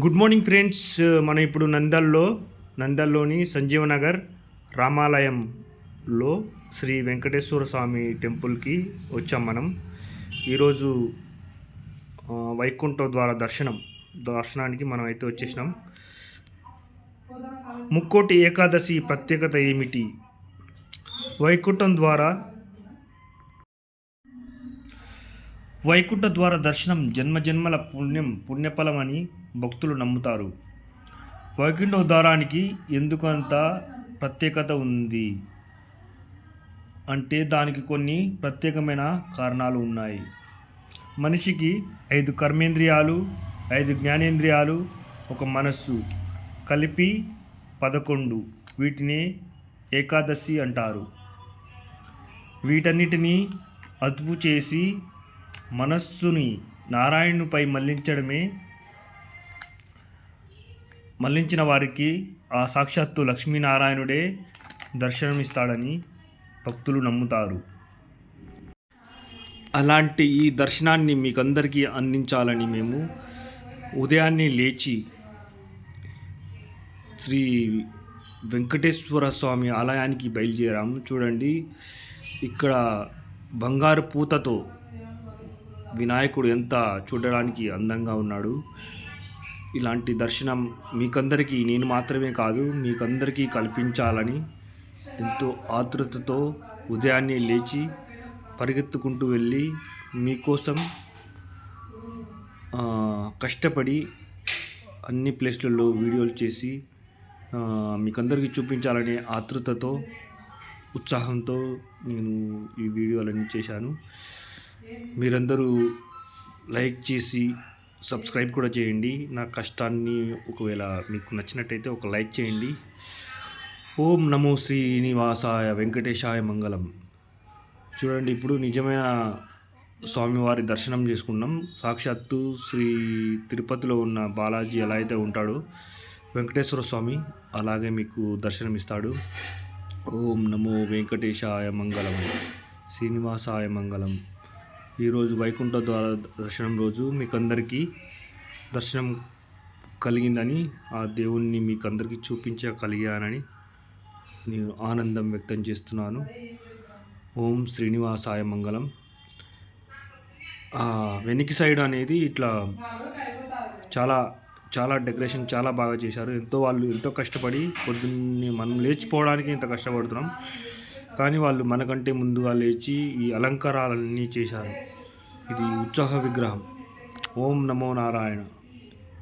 Good morning friends. మనం ఇప్పుడు నందల్లోని సంజీవనగర్ రామాలయంలో శ్రీ వెంకటేశ్వర స్వామి టెంపుల్కి వచ్చాం. మనం ఈరోజు వైకుంఠ ద్వార దర్శనానికి మనం అయితే వచ్చేసినాం. ముక్కోటి ఏకాదశి ప్రత్యేకత ఏమిటి? వైకుంఠ ద్వార దర్శనం జన్మజన్మల పుణ్యఫలం అని భక్తులు నమ్ముతారు. వైకుంఠ ద్వారానికి ఎందుకు అంత ప్రత్యేకత ఉంది అంటే దానికి కొన్ని ప్రత్యేకమైన కారణాలు ఉన్నాయి. మనిషికి 5 కర్మేంద్రియాలు, 5 జ్ఞానేంద్రియాలు, ఒక మనస్సు కలిపి 11. వీటిని ఏకాదశి అంటారు. వీటన్నిటినీ అదుపు చేసి మనస్సుని నారాయణునిపై మళ్లించిన వారికి ఆ సాక్షాత్తు లక్ష్మీనారాయణుడే దర్శనమిస్తాడని భక్తులు నమ్ముతారు. అలాంటి ఈ దర్శనాన్ని మీకందరికీ అందించాలని మేము ఉదయాన్నే లేచి శ్రీ వెంకటేశ్వర స్వామి ఆలయానికి బయలుదేరాము. చూడండి, ఇక్కడ బంగారు పూతతో వినాయకుడు ఎంత చూడడానికి అందంగా ఉన్నాడు. ఇలాంటి దర్శనం మీకందరికీ, నేను మాత్రమే కాదు మీకందరికీ కల్పించాలని ఎంతో ఆతృతతో ఉదయాన్నే లేచి పరిగెత్తుకుంటూ వెళ్ళి మీకోసం కష్టపడి అన్ని ప్లేస్లలో వీడియోలు చేసి మీకందరికీ చూపించాలనే ఆతృతతో, ఉత్సాహంతో నేను ఈ వీడియోలన్నీ చేశాను. మీరందరూ లైక్ చేసి సబ్స్క్రైబ్ కూడా చేయండి. నా కష్టాన్ని ఒకవేళ మీకు నచ్చినట్టయితే ఒక లైక్ చేయండి. ఓం నమో శ్రీనివాసాయ వెంకటేశాయ మంగళం. చూడండి, ఇప్పుడు నిజమైన స్వామివారి దర్శనం చేసుకున్నాం. సాక్షాత్తు శ్రీ తిరుపతిలో ఉన్న బాలాజీ ఎలా అయితే ఉంటాడో వెంకటేశ్వర స్వామి అలాగే మీకు దర్శనమిస్తాడు. ఓం నమో వెంకటేశాయ మంగళం, శ్రీనివాసాయ మంగళం. ఈరోజు వైకుంఠ ద్వార దర్శనం రోజు మీకందరికీ దర్శనం కలిగిందని, ఆ దేవుణ్ణి మీకందరికీ చూపించగలిగానని నేను ఆనందం వ్యక్తం చేస్తున్నాను. ఓం శ్రీనివాసాయ మంగళం. వెనక్కి సైడ్ అనేది ఇట్లా చాలా చాలా డెకరేషన్ చాలా బాగా చేశారు. వాళ్ళు ఎంతో కష్టపడి పొద్దున్నే మనం లేచిపోవడానికి ఇంత కష్టపడుతున్నాం, కానీ వాళ్ళు మనకంటే ముందుగా లేచి ఈ అలంకారాలన్నీ చేశారు. ఇది ఉత్సాహ విగ్రహం. ఓం నమో నారాయణ.